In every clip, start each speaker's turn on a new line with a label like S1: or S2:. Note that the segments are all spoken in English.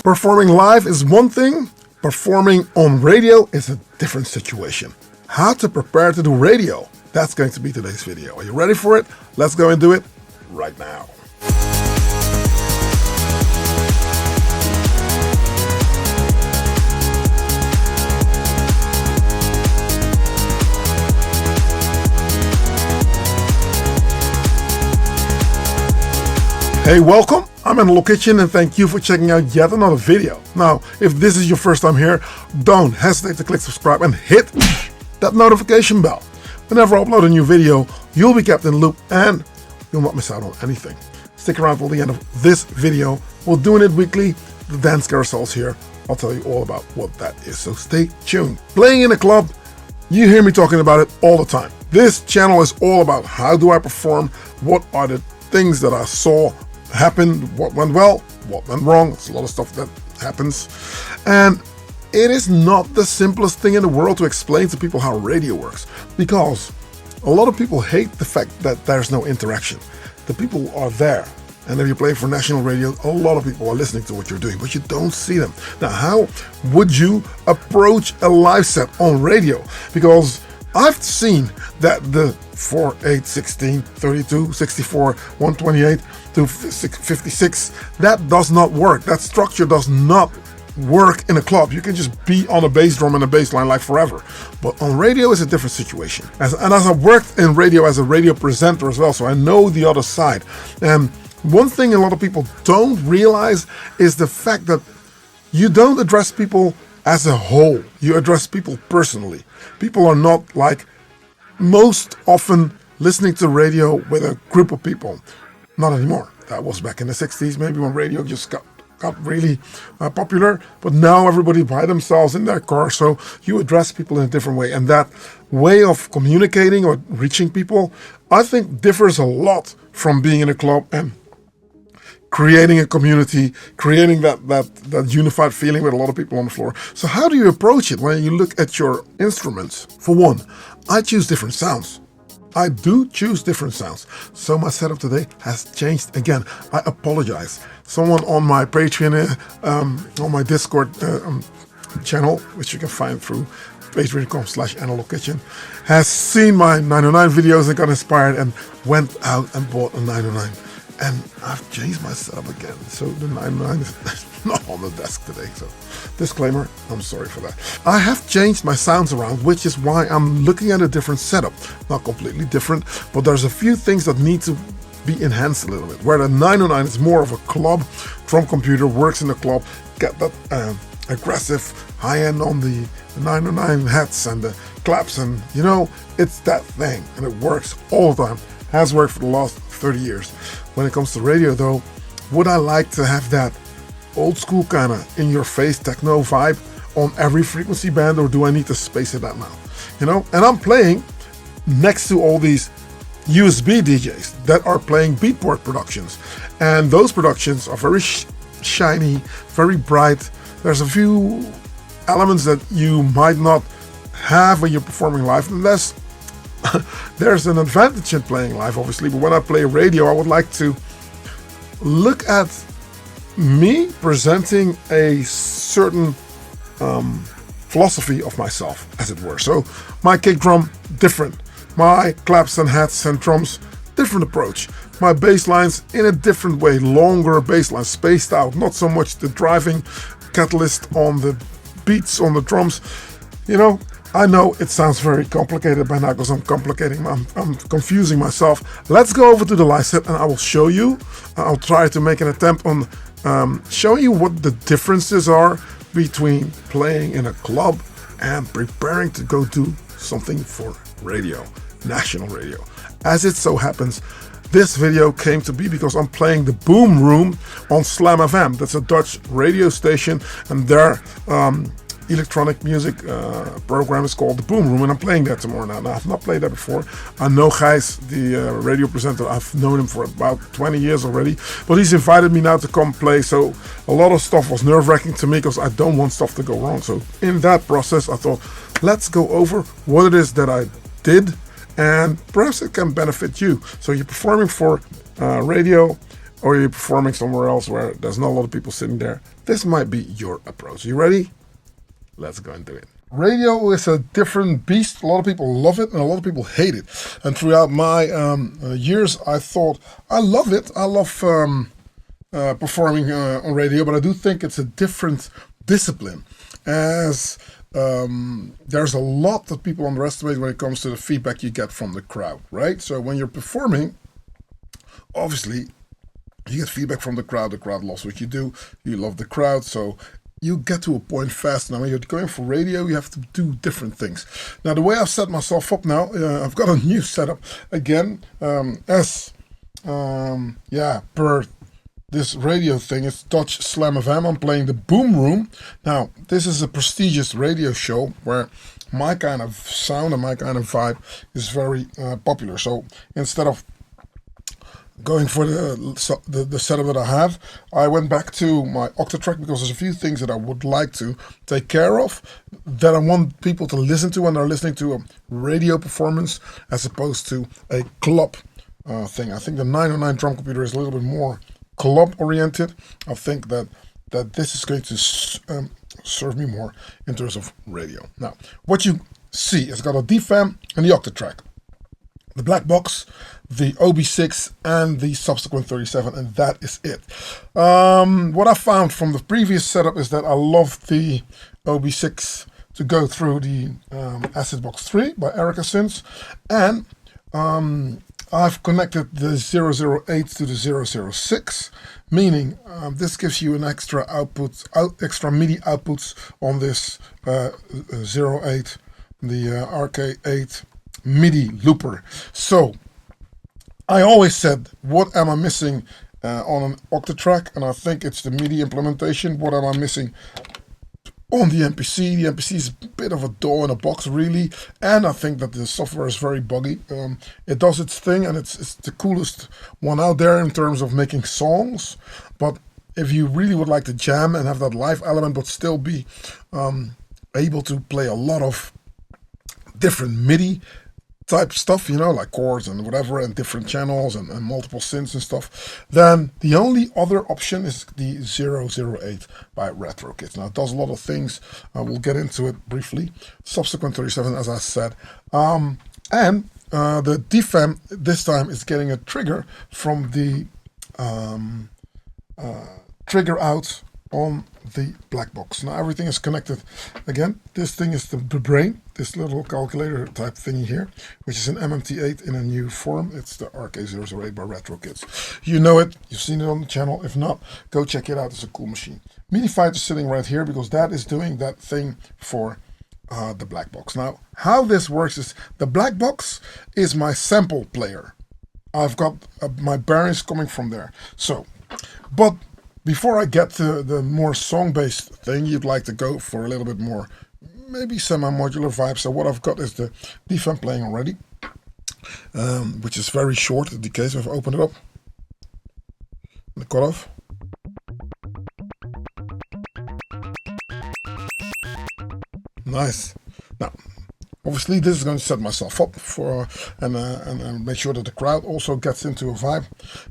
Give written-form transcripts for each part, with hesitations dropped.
S1: Performing live is one thing, performing on radio is a different situation. How to prepare to do radio, that's going to be today's video. Are you ready for it? Let's go and do it right now. Hey, welcome. I'm in the kitchen and thank you for checking out yet another video. Now, if this is your first time here, don't hesitate to click subscribe and hit that notification bell. Whenever I upload a new video, you'll be kept in the loop and you'll not miss out on anything. Stick around till the end of this video. We're doing it weekly. The dance carousel's here. I'll tell you all about what that is, so stay tuned. Playing in a club, you hear me talking about it all the time. This channel is all about how do I perform, what are the things that I saw happened, what went well, what went wrong. There's a lot of stuff that happens, and it is not the simplest thing in the world to explain to people how radio works, because a lot of people hate the fact that there's no interaction. The people are there, and if you play for national radio, a lot of people are listening to what you're doing, but you don't see them. Now, how would you approach a live set on radio? Because I've seen that the 4, 8, 16, 32, 64, 128 to 56, that does not work. That structure does not work in a club. You can just be on a bass drum and a bass line like forever. But on radio is a different situation. As I worked in radio as a radio presenter as well, so I know the other side. And one thing a lot of people don't realize is the fact that you don't address people as a whole. You address people personally. People are not like most often listening to radio with a group of people. Not anymore. That was back in the 60s, maybe when radio just got really popular. But now everybody by themselves in their car, so you address people in a different way. And that way of communicating or reaching people, I think, differs a lot from being in a club and creating a community, creating that unified feeling with a lot of people on the floor. So how do you approach it when you look at your instruments? For one, I choose different sounds. I do choose different sounds. So my setup today has changed again. I apologize. Someone on my Patreon, on my Discord channel, which you can find through patreon.com/analogkitchen, has seen my 909 videos and got inspired and went out and bought a 909. And I've changed my setup again. So the 909 is not on the desk today. So disclaimer, I'm sorry for that. I have changed my sounds around, which is why I'm looking at a different setup. Not completely different, but there's a few things that need to be enhanced a little bit. Where the 909 is more of a club drum computer, works in the club, get that aggressive high end on the 909 hats and the claps, and you know, it's that thing and it works all the time. Has worked for the last 30 years. When it comes to radio though, would I like to have that old school kind of in your face techno vibe on every frequency band, or do I need to space it out now? You know, and I'm playing next to all these USB DJs that are playing beatport productions, and those productions are very shiny, very bright. There's a few elements that you might not have when you're performing live, unless there's an advantage in playing live, obviously, but when I play radio, I would like to look at me presenting a certain philosophy of myself, as it were. So my kick drum, different. My claps and hats and drums, different approach. My bass lines in a different way, longer bass lines, spaced out, not so much the driving catalyst on the beats on the drums. You know, I know it sounds very complicated by now because I'm confusing myself. Let's go over to the live set and I will show you. I'll try to make an attempt on showing you what the differences are between playing in a club and preparing to go do something for radio, national radio. As it so happens, this video came to be because I'm playing the Boom Room on Slam FM. That's a Dutch radio station, and their electronic music program is called the Boom Room, and I'm playing that tomorrow now. Now, I've not played that before. I know Gijs, the radio presenter. I've known him for about 20 years already, but he's invited me now to come play, so a lot of stuff was nerve-wracking to me because I don't want stuff to go wrong. So in that process, I thought, let's go over what it is that I did, and perhaps it can benefit you. So you're performing for radio, or you're performing somewhere else where there's not a lot of people sitting there, this might be your approach. You ready? Let's go and do it. Radio is a different beast. A lot of people love it and a lot of people hate it. And throughout my years, I thought, I love it. I love performing on radio, but I do think it's a different discipline, as there's a lot that people underestimate when it comes to the feedback you get from the crowd, right? So when you're performing, obviously, you get feedback from the crowd loves what you do, you love the crowd, so you get to a point fast. Now when you're going for radio, you have to do different things. Now the way I've set myself up now, I've got a new setup again, per this radio thing. It's Dutch Slam FM. I'm playing the Boom Room. Now this is a prestigious radio show where my kind of sound and my kind of vibe is very popular. So instead of going for the setup that I have, I went back to my Octatrack because there's a few things that I would like to take care of that I want people to listen to when they're listening to a radio performance as opposed to a club thing. I think the 909 drum computer is a little bit more club oriented. I think that this is going to serve me more in terms of radio. Now, what you see, it's got a DFAM and the Octatrack, the black box, the OB6 and the subsequent 37, and that is it. What I found from the previous setup is that I love the OB6 to go through the Acid Box 3 by Erica Synths, and I've connected the 008 to the 006, meaning this gives you an extra output, extra MIDI outputs on this 08, the RK8 MIDI looper. So I always said, what am I missing on an Octatrack? And I think it's the MIDI implementation. What am I missing on the MPC? The MPC is a bit of a door in a box, really, and I think that the software is very buggy. It does its thing, and it's the coolest one out there in terms of making songs. But if you really would like to jam and have that live element, but still be able to play a lot of different MIDI type stuff, you know, like chords and whatever, and different channels and multiple synths and stuff, then the only other option is the 008 by distrokid. Now it does a lot of things. We'll get into it briefly. Subsequent 37, as I said, and the DFAM this time is getting a trigger from the trigger out on the black box. Now everything is connected. Again, this thing is the brain, this little calculator type thingy here, which is an MMT8 in a new form. It's the RK008 by distrokid. You know it, you've seen it on the channel. If not, go check it out. It's a cool machine. MIDI5 is sitting right here because that is doing that thing for the black box. Now, how this works is the black box is my sample player. I've got my bearings coming from there. So, but before I get to the more song-based thing, you'd like to go for a little bit more, maybe semi-modular vibe. So what I've got is the DFAM playing already, which is very short in the case. I've opened it up, the cutoff. Nice. Now, obviously, this is going to set myself up for and make sure that the crowd also gets into a vibe.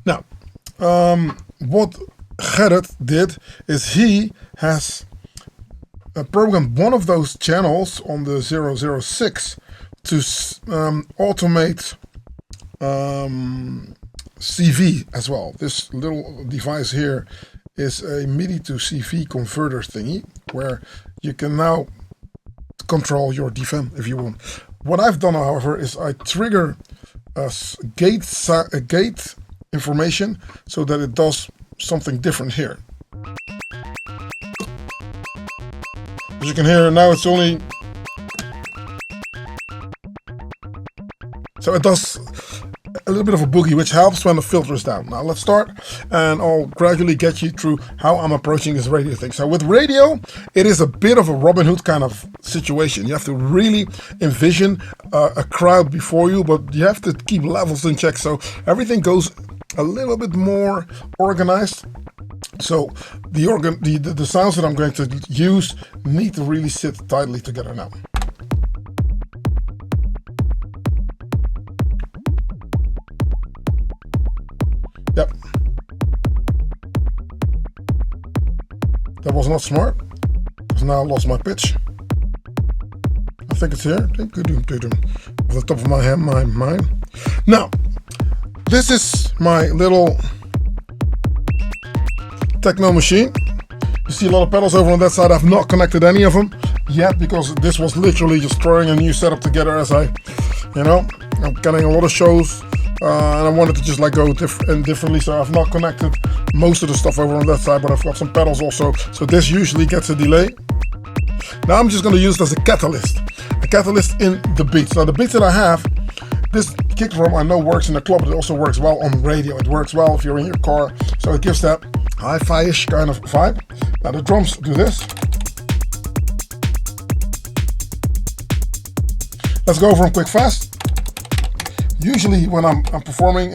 S1: Now, what Gerrit did is he has programmed one of those channels on the 006 to automate CV as well. This little device here is a MIDI to CV converter thingy where you can now control your DFAM if you want. What I've done, however, is I trigger a gate information so that it does something different here. As you can hear now, it's only, so it does a little bit of a boogie, which helps when the filter is down. Now let's start, and I'll gradually get you through how I'm approaching this radio thing. So with radio, it is a bit of a Robin Hood kind of situation. You have to really envision a crowd before you, but you have to keep levels in check. So everything goes a little bit more organized. So the sounds that I'm going to use need to really sit tightly together now. Yep. That was not smart, because now I lost my pitch. I think it's here. Off the top of my mind. Now, this is my little techno machine. You see a lot of pedals over on that side. I've not connected any of them yet, because this was literally just throwing a new setup together as I'm getting a lot of shows, and I wanted to just like go differently, so I've not connected most of the stuff over on that side, but I've got some pedals also, so this usually gets a delay. Now I'm just going to use it as a catalyst in the beats. Now the beats that I have, this kick drum I know works in the club, but it also works well on radio. It works well if you're in your car, so it gives that hi-fi-ish kind of vibe. Now the drums do this. Let's go over them quick fast. Usually when I'm performing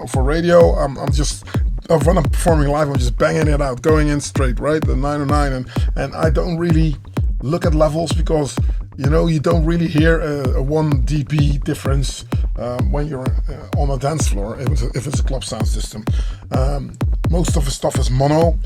S1: for radio, when I'm performing live, I'm just banging it out, going in straight, right? The 909, and I don't really look at levels, because you don't really hear a 1 dB difference when you're on a dance floor, if it's a club sound system. Most of the stuff is mono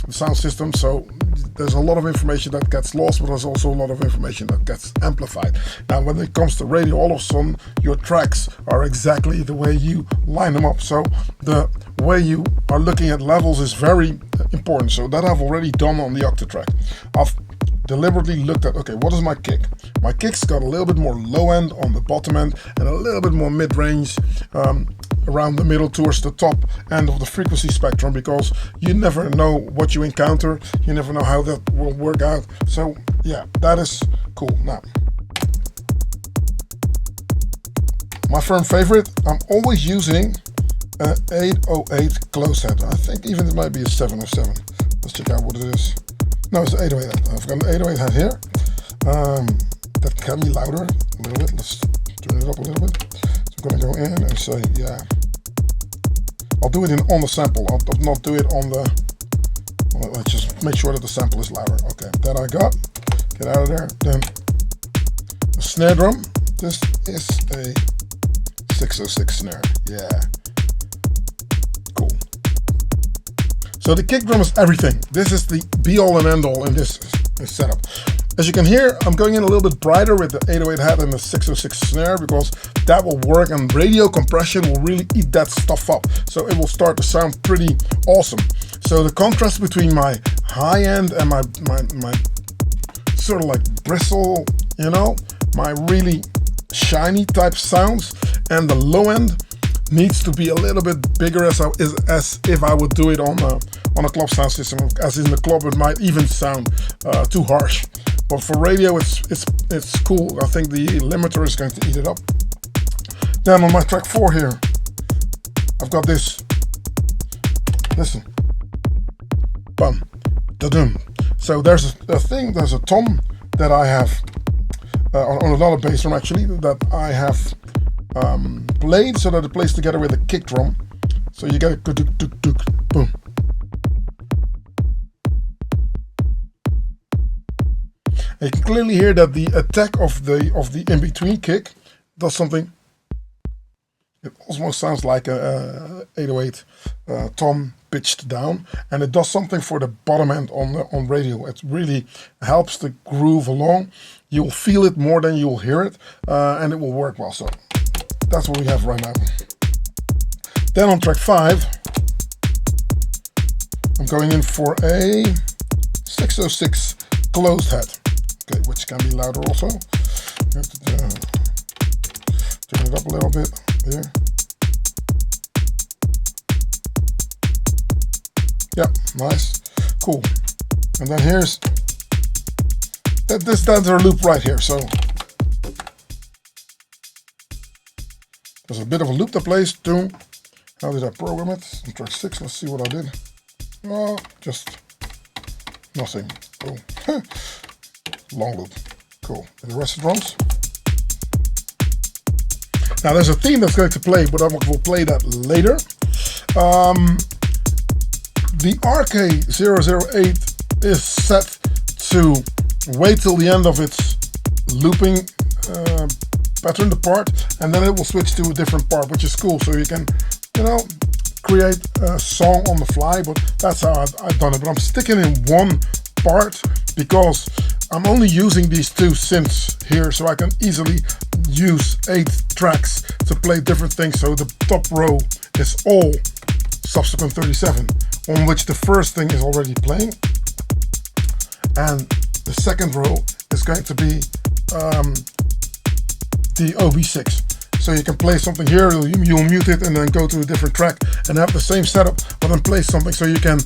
S1: sound system, so there's a lot of information that gets lost, but there's also a lot of information that gets amplified. Now when it comes to radio, all of a sudden your tracks are exactly the way you line them up, so the way you are looking at levels is very important. So that I've already done on the Octatrack. I've deliberately looked at, okay, what is my kick? My kick's got a little bit more low end on the bottom end and a little bit more mid-range around the middle towards the top end of the frequency spectrum, because you never know what you encounter, you never know how that will work out. So yeah, that is cool. Now, my firm favorite, I'm always using an 808 closed head. I think even it might be a 707. Let's check out what it is. No, it's an 808 head. I've got an 808 head here. That can be louder a little bit. Let's turn it up a little bit. So I'm going to go in and say, yeah. I'll do it on the sample. I'll not do it on the... Let's just make sure that the sample is louder. Okay, that I got. Get out of there. Then a snare drum. This is a 606 snare. Yeah. Cool. So the kick drum is everything. This is the be-all and end-all in this setup. As you can hear, I'm going in a little bit brighter with the 808 head and the 606 snare, because that will work, and radio compression will really eat that stuff up. So it will start to sound pretty awesome. So the contrast between my high end and my sort of like bristle, my really shiny type sounds, and the low end needs to be a little bit bigger as if I would do it on a club sound system. As in the club, it might even sound too harsh. But for radio, it's cool. I think the limiter is going to eat it up. Then on my track 4 here, I've got this. Listen. Bum. Da-dum. So there's a tom that I have on another bass drum actually, that I have played so that it plays together with a kick drum. So you get a boom. And you can clearly hear that the attack of the in-between kick does something. It almost sounds like a 808 tom pitched down, and it does something for the bottom end on radio. It really helps the groove along. You'll feel it more than you'll hear it, and it will work well. So that's what we have right now. Then on track 5, I'm going in for a 606 closed head. Okay, which can be louder also. You have to turn it up a little bit here. Yeah, nice, cool. And then here's this dancer loop right here. So there's a bit of a loop that plays. Boom. How did I program it? On track 6, let's see what I did. Oh, just nothing. Boom. Long loop. Cool. And the rest of the drums. Now there's a theme that's going to play, but I will play that later. The RK008 is set to wait till the end of its looping pattern, the part, and then it will switch to a different part, which is cool. So you can, create a song on the fly, but that's how I've done it. But I'm sticking in one part because I'm only using these two synths here, so I can easily use 8 tracks to play different things. So the top row is all subsequent 37, on which the first thing is already playing, and the second row is going to be the OB6. So you can play something here, you'll mute it and then go to a different track and have the same setup, but then play something, so you can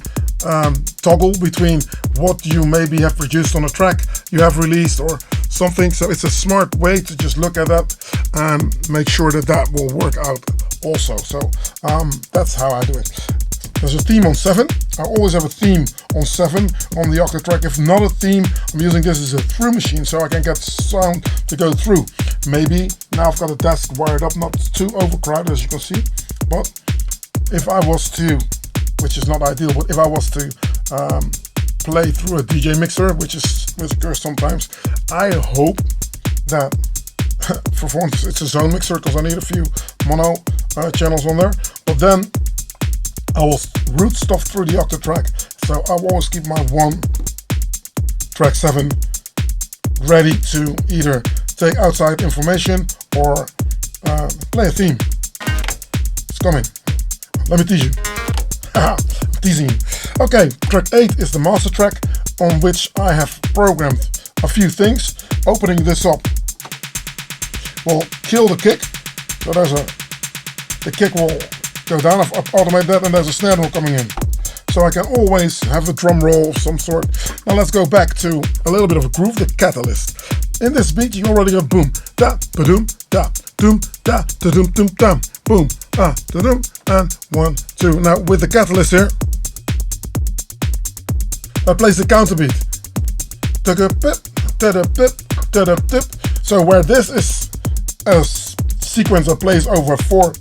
S1: toggle between what you maybe have produced on a track you have released or something. So it's a smart way to just look at that and make sure that that will work out also. So that's how I do it. There's a theme on 7. I always have a theme on 7 on the Octatrack. If not a theme, I'm using this as a through machine so I can get sound to go through. Maybe now I've got a desk wired up, not too overcrowded as you can see, but if I was to, which is not ideal, but if I was to play through a DJ mixer, which occurs sometimes, I hope that for once it's a zone mixer because I need a few mono channels on there, but then I will route stuff through the Octatrack, so I will always keep my one track 7 ready to either take outside information or play a theme. It's coming. Let me tease you. Haha, teasing you. Okay, track 8 is the master track on which I have programmed a few things. Opening this up will kill the kick. So the kick will go down. I've automated that, and there's a snare drum coming in. So I can always have a drum roll of some sort. Now let's go back to a little bit of a groove, the catalyst. In this beat, you already have boom, da, ba-doom, da, doom, da, da-doom, doom, dam, boom, ah, da-doom, and 1, 2. Now with the catalyst here, that plays the counter beat. So where this is a sequence that plays over 4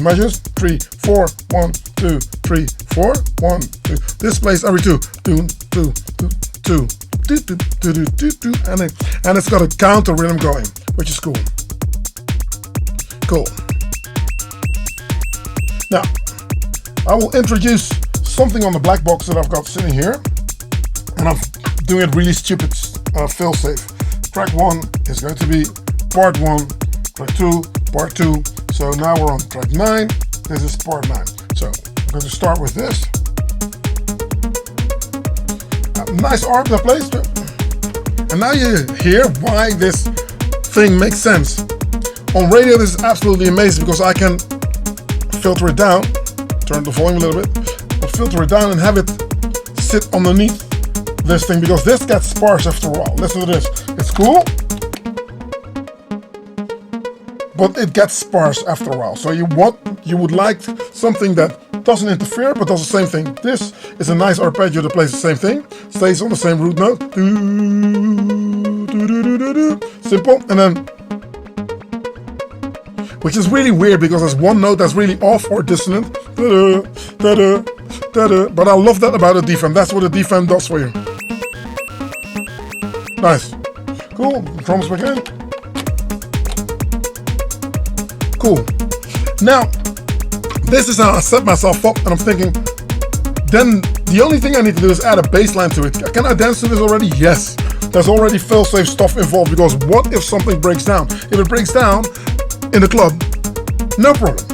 S1: measures, 3, 4, 1, 2, 3, 4, 1, 2. This plays every 2, 2, 2, 2, 2. And it's got a counter rhythm going, which is cool. Cool. Now, I will introduce something on the black box that I've got sitting here, and I'm doing it really stupid, fail safe. Track 1 is going to be part 1, track 2, part 2. So now we're on track 9. This is part 9. So I'm going to start with this. Nice arp that plays, and now you hear why this thing makes sense. On radio this is absolutely amazing because I can filter it down, turn the volume a little bit, but filter it down and have it sit underneath this thing, because this gets sparse after a while. Listen to this, it's cool, but it gets sparse after a while. So you would like something that doesn't interfere but does the same thing. This is a nice arpeggio that plays the same thing, stays on the same root note, simple, and then, which is really weird because there's one note that's really off or dissonant, but I love that about a DFM. That's what a DFM does for you. Nice, cool. Drums back in. Cool. Now, this is how I set myself up, and I'm thinking, then the only thing I need to do is add a bass line to it. Can I dance to this already? Yes. There's already fail-safe stuff involved, because what if something breaks down? If it breaks down in the club, no problem.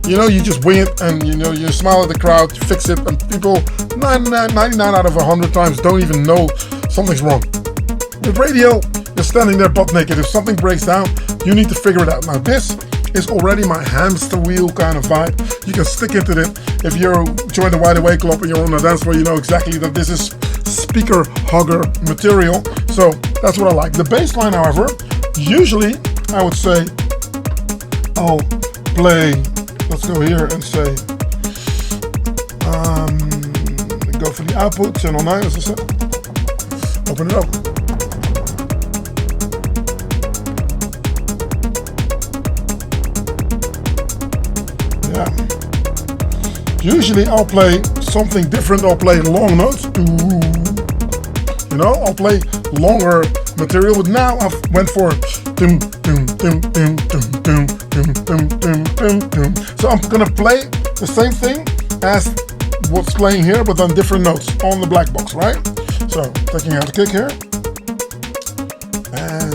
S1: You know, you just wing it, and you know, you smile at the crowd, you fix it, and people 99 out of 100 times don't even know something's wrong. With radio, you're standing there butt naked. If something breaks down, you need to figure it out. Now this is already my hamster wheel kind of vibe. You can stick into it. If you join the Wide Awake Club and you're on a dance floor, you know exactly that this is speaker hugger material. So that's what I like. The bass line, however, usually I would say I'll play, let's go here and say, go for the output, channel 9 as I said. Open it up. Yeah. Usually I'll play something different. I'll play long notes. You know, I'll play longer material, but now I've went for dum dum dum dum dum dum dum dum dum dum. So I'm gonna play the same thing as what's playing here, but on different notes on the black box, right? So taking out the kick here, and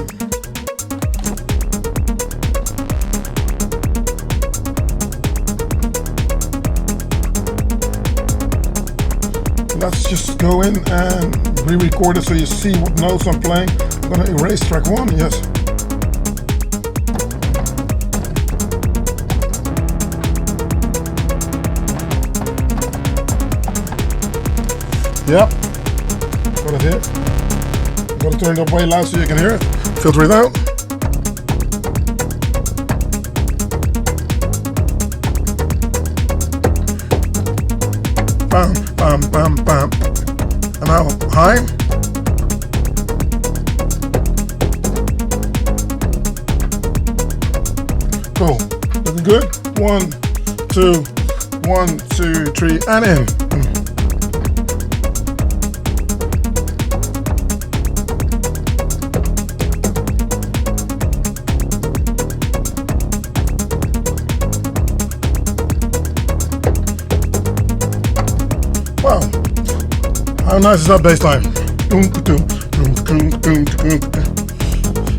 S1: let's just go in and re-record it so you see what notes I'm playing. I'm gonna erase track 1, yes. Yep, got it here. Got to turn it up way loud so you can hear it. Filter it out. Bam, bam, bam, bam. And now high. Cool. Looking good. 1, 2, 1, 2, 3, and in. Wow, how nice is that bass line?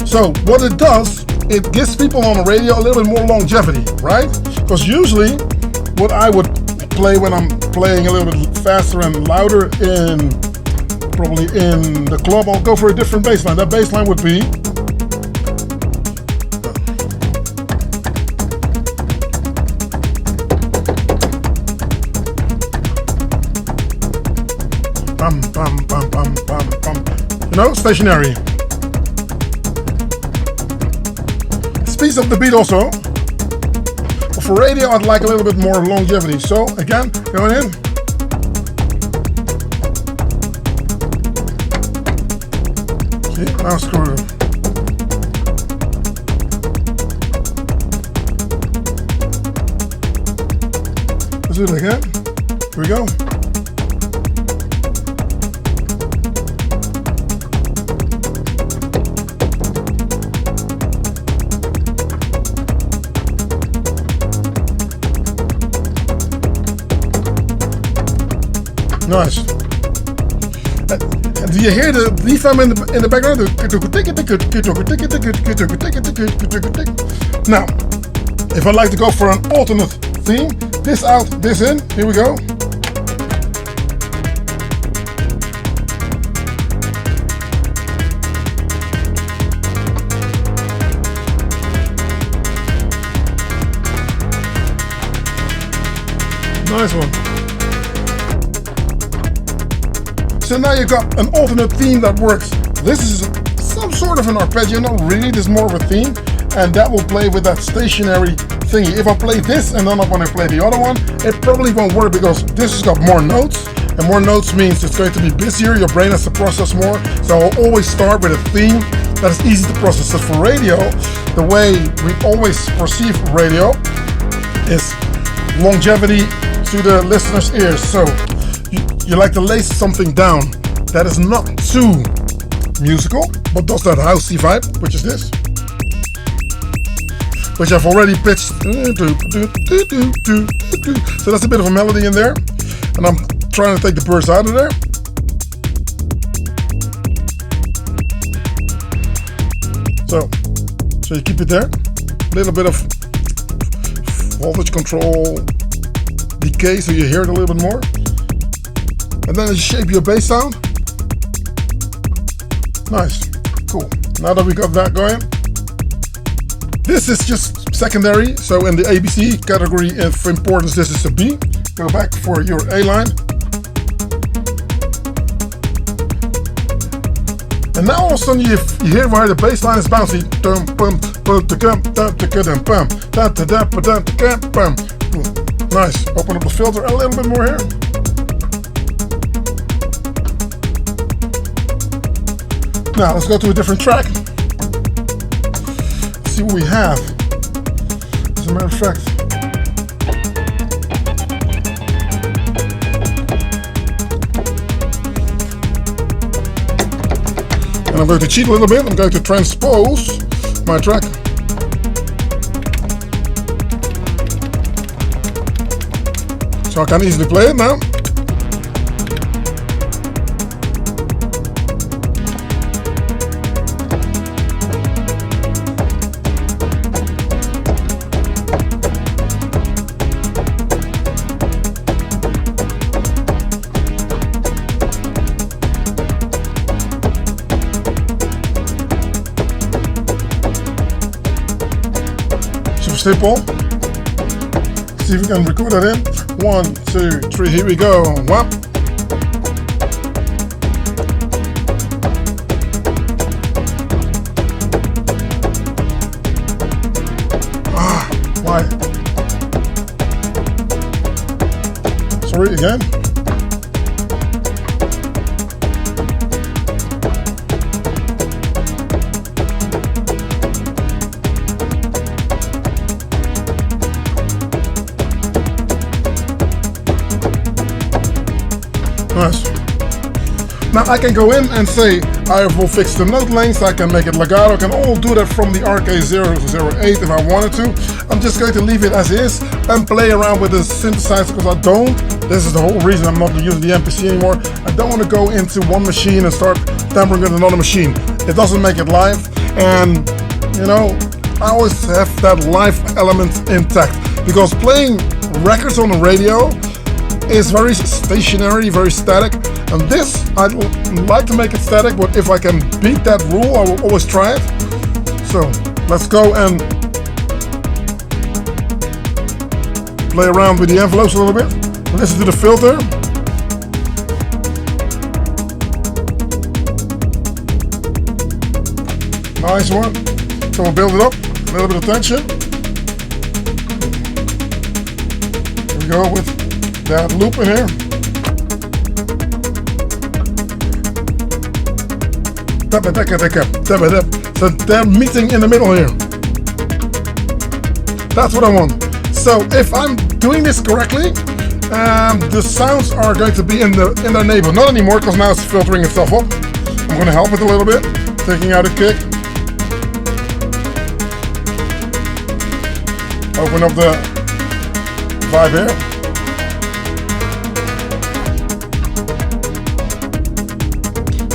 S1: So what it does, it gives people on the radio a little bit more longevity, right? Because usually what I would play when I'm playing a little bit faster and louder probably in the club, I'll go for a different bass line. That bass line would be bum, bum, bum, bum, bum, bum. You know, stationary. Speeds up the beat also. But for radio, I'd like a little bit more longevity. So again, going in. See, now screw it. Let's do it again. Here we go. Nice. Do you hear the defam in the background? Now, if I'd like to go for an alternate theme, this out, this in, here we go. Nice one. So now you got an alternate theme that works. This is some sort of an arpeggio, not really, this is more of a theme, and that will play with that stationary thingy. If I play this and then I'm going to play the other one, it probably won't work because this has got more notes, and more notes means it's going to be busier, your brain has to process more, so I'll always start with a theme that is easy to process. So for radio, the way we always perceive radio is longevity to the listener's ears. So you like to lay something down that is not too musical, but does that housey vibe, which is this, which I've already pitched. So that's a bit of a melody in there, and I'm trying to take the burst out of there. So you keep it there. A little bit of voltage control decay, so you hear it a little bit more. And then you shape your bass sound. Nice, cool. Now that we got that going, this is just secondary. So in the ABC category of importance, this is a B. Go back for your A line. And now all of a sudden you hear where the bass line is bouncy. Nice. Open up the filter a little bit more here. Now let's go to a different track. Let's see what we have. As a matter of fact, and I'm going to cheat a little bit. I'm going to transpose my track. So I can easily play it now. Simple. See if we can record that in. 1, 2, 3, here we go. Whap. Why? Sorry again. Nice. Now I can go in and say I will fix the note length, I can make it legato, I can all do that from the RK008 if I wanted to. I'm just going to leave it as is and play around with the synthesizer because I don't. This is the whole reason I'm not using the MPC anymore. I don't want to go into one machine and start tampering with another machine. It doesn't make it live, and you know, I always have that live element intact because playing records on the radio is very stationary, very static, and this, I'd like to make it static, but if I can beat that rule, I will always try it. So, let's go and play around with the envelopes a little bit. Listen to the filter. Nice one. So we'll build it up, a little bit of tension. Here we go with that loop in here. So they're meeting in the middle here. That's what I want. So if I'm doing this correctly, the sounds are going to be in their neighborhood. Not anymore, because now it's filtering itself up. I'm going to help it a little bit, taking out a kick. Open up the vibe here.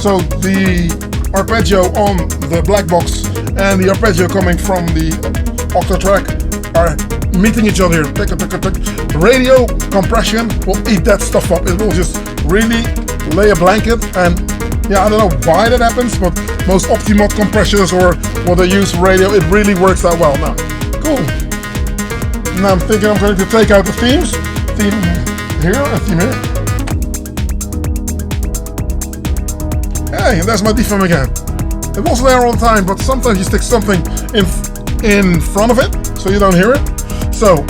S1: So the arpeggio on the black box and the arpeggio coming from the Octatrack are meeting each other. Radio compression will eat that stuff up. It will just really lay a blanket, and yeah, I don't know why that happens, but most Optimod compressors or what they use for radio, it really works out well. Now, cool. Now I'm thinking I'm going to take out the themes. Theme here and theme here. Hey, and that's my defam again. It was there all the time, but sometimes you stick something in front of it so you don't hear it. So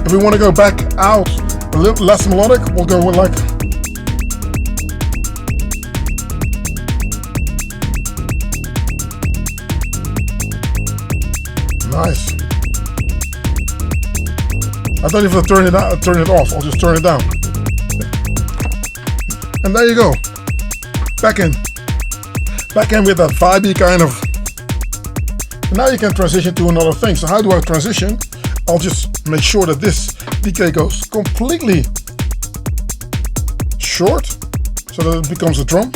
S1: if we want to go back out a little less melodic, we'll go with like nice. I don't even turn it out, turn it off. I'll just turn it down. And there you go. Back in with that vibey kind of. And now you can transition to another thing. So how do I transition? I'll just make sure that this decay goes completely short so that it becomes a drum.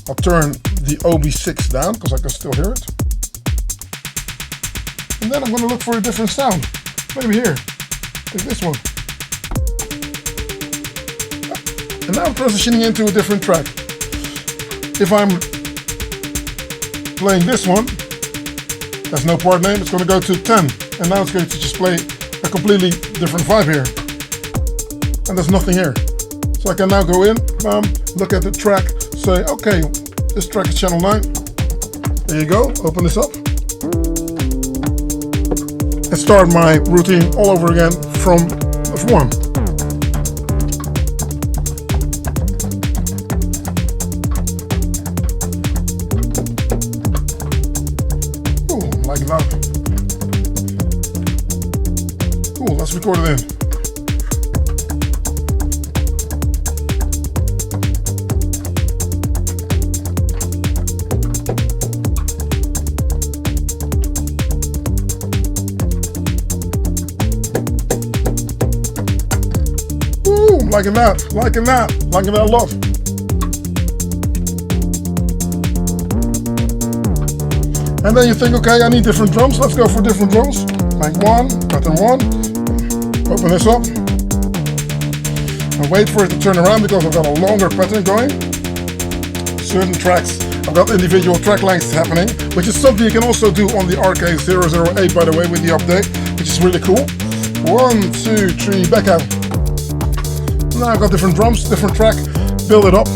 S1: I'll turn the OB6 down because I can still hear it. And then I'm going to look for a different sound. Maybe here. Take this one. And now I'm transitioning into a different track. If I'm playing this one, there's no part name, it's going to go to 10. And now it's going to just play a completely different vibe here. And there's nothing here. So I can now go in, look at the track, say, okay, this track is channel 9. There you go, open this up. And start my routine all over again from one. Like that. Cool, let's record it in. liking that, liking that a lot. And then you think, okay, I need different drums. Let's go for different drums. Like 1, pattern 1. Open this up. And wait for it to turn around because I've got a longer pattern going. Certain tracks, I've got individual track lengths happening, which is something you can also do on the RK008, by the way, with the update, which is really cool. 1, 2, 3, back out. Now I've got different drums, different track, build it up.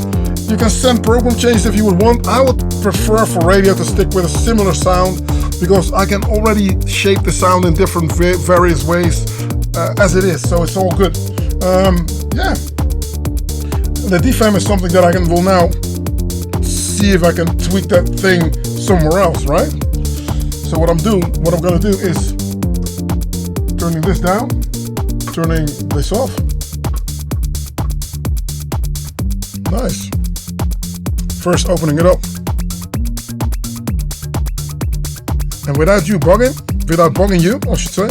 S1: You can send program changes if you would want. I would prefer for radio to stick with a similar sound because I can already shape the sound in different various ways as it is, so it's all good. Yeah. The DFAM is something that I will now see if I can tweak that thing somewhere else, right? So what I'm gonna do is turning this down, turning this off. Nice. First opening it up. And without bugging you, I should say,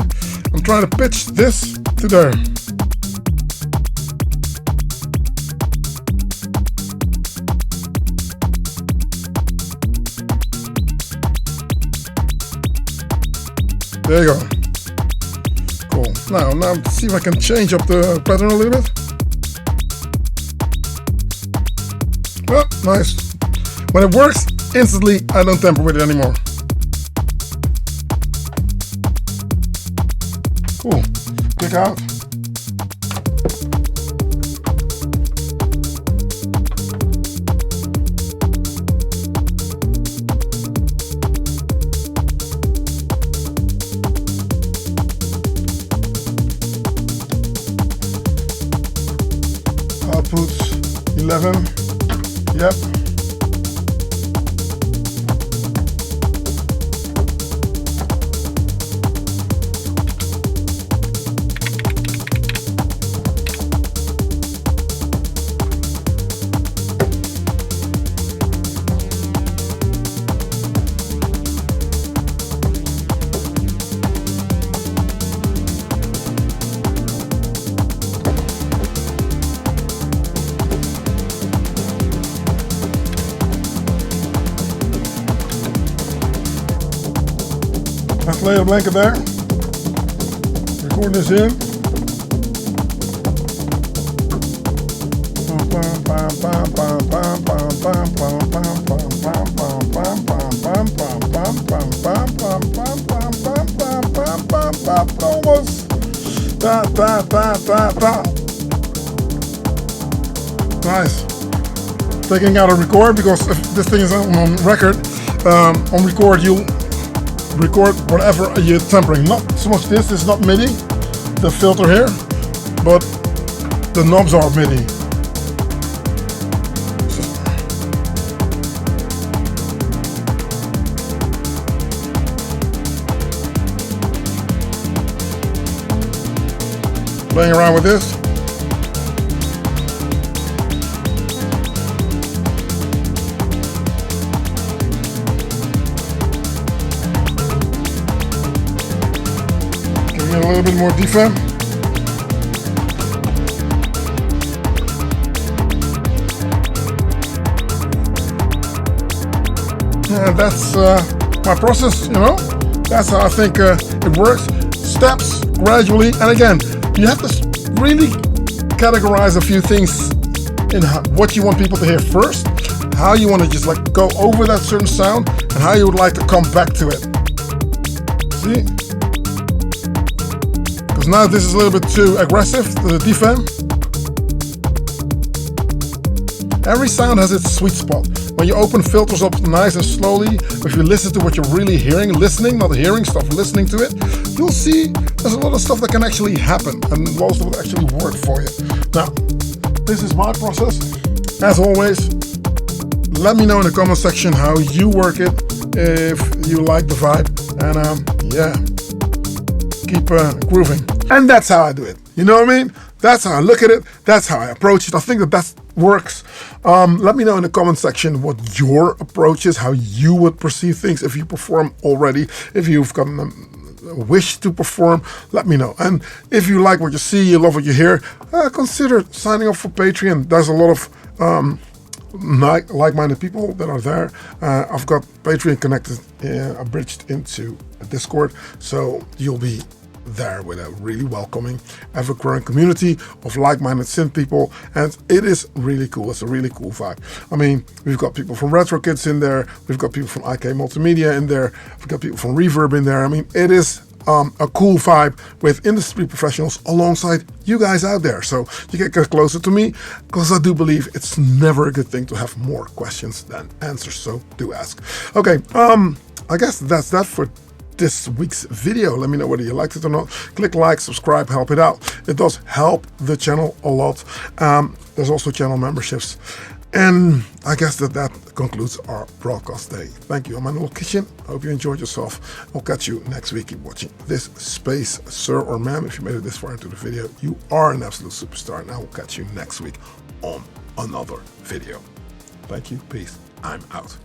S1: I'm trying to pitch this to there. There you go. Cool. Now let's see if I can change up the pattern a little bit. Well, nice. When it works, instantly I don't tamper with it anymore. Cool. Kick out. Outputs 11. Yep. Let's lay a blanket there. Record this in. Almost. Nice. Taking out a record because if this thing is on record, on record you'll record whatever you're tempering. Not so much this is not MIDI, the filter here, but the knobs are MIDI. Playing around with this. A little bit more DFAM. And that's my process, you know. That's how I think it works. Steps, gradually, and again, you have to really categorize a few things in what you want people to hear first, how you want to just like go over that certain sound, and how you would like to come back to it. See? Now this is a little bit too aggressive, the DFAM. Every sound has its sweet spot. When you open filters up nice and slowly, if you listen to what you're really hearing, listening, not hearing stuff, listening to it, you'll see there's a lot of stuff that can actually happen and most of it actually work for you. Now, this is my process. As always, let me know in the comment section how you work it, if you like the vibe, and yeah, keep grooving. And that's how I do it. You know what I mean? That's how I look at it. That's how I approach it. I think that works. Let me know in the comment section what your approach is, how you would perceive things if you perform already, if you've gotten wish to perform, let me know. And if you like what you see, you love what you hear, consider signing up for Patreon. There's a lot of like-minded people that are there. I've got Patreon connected, bridged into a Discord, so you'll be there with a really welcoming, ever-growing community of like-minded synth people, and it is really cool. It's a really cool vibe. I mean, we've got people from Retrokids in there, we've got people from IK Multimedia in there, we've got people from Reverb in there. I mean, it is a cool vibe with industry professionals alongside you guys out there. So you get closer to me, because I do believe it's never a good thing to have more questions than answers. So do ask. Okay, I guess that's that for this week's video. Let me know whether you liked it or not. Click like, subscribe, help it out. It does help the channel a lot. There's also channel memberships. And I guess that concludes our broadcast day. Thank you. I'm in the kitchen. I hope you enjoyed yourself. I'll catch you next week. Keep watching this space, sir or ma'am. If you made it this far into the video, you are an absolute superstar. And I will catch you next week on another video. Thank you. Peace. I'm out.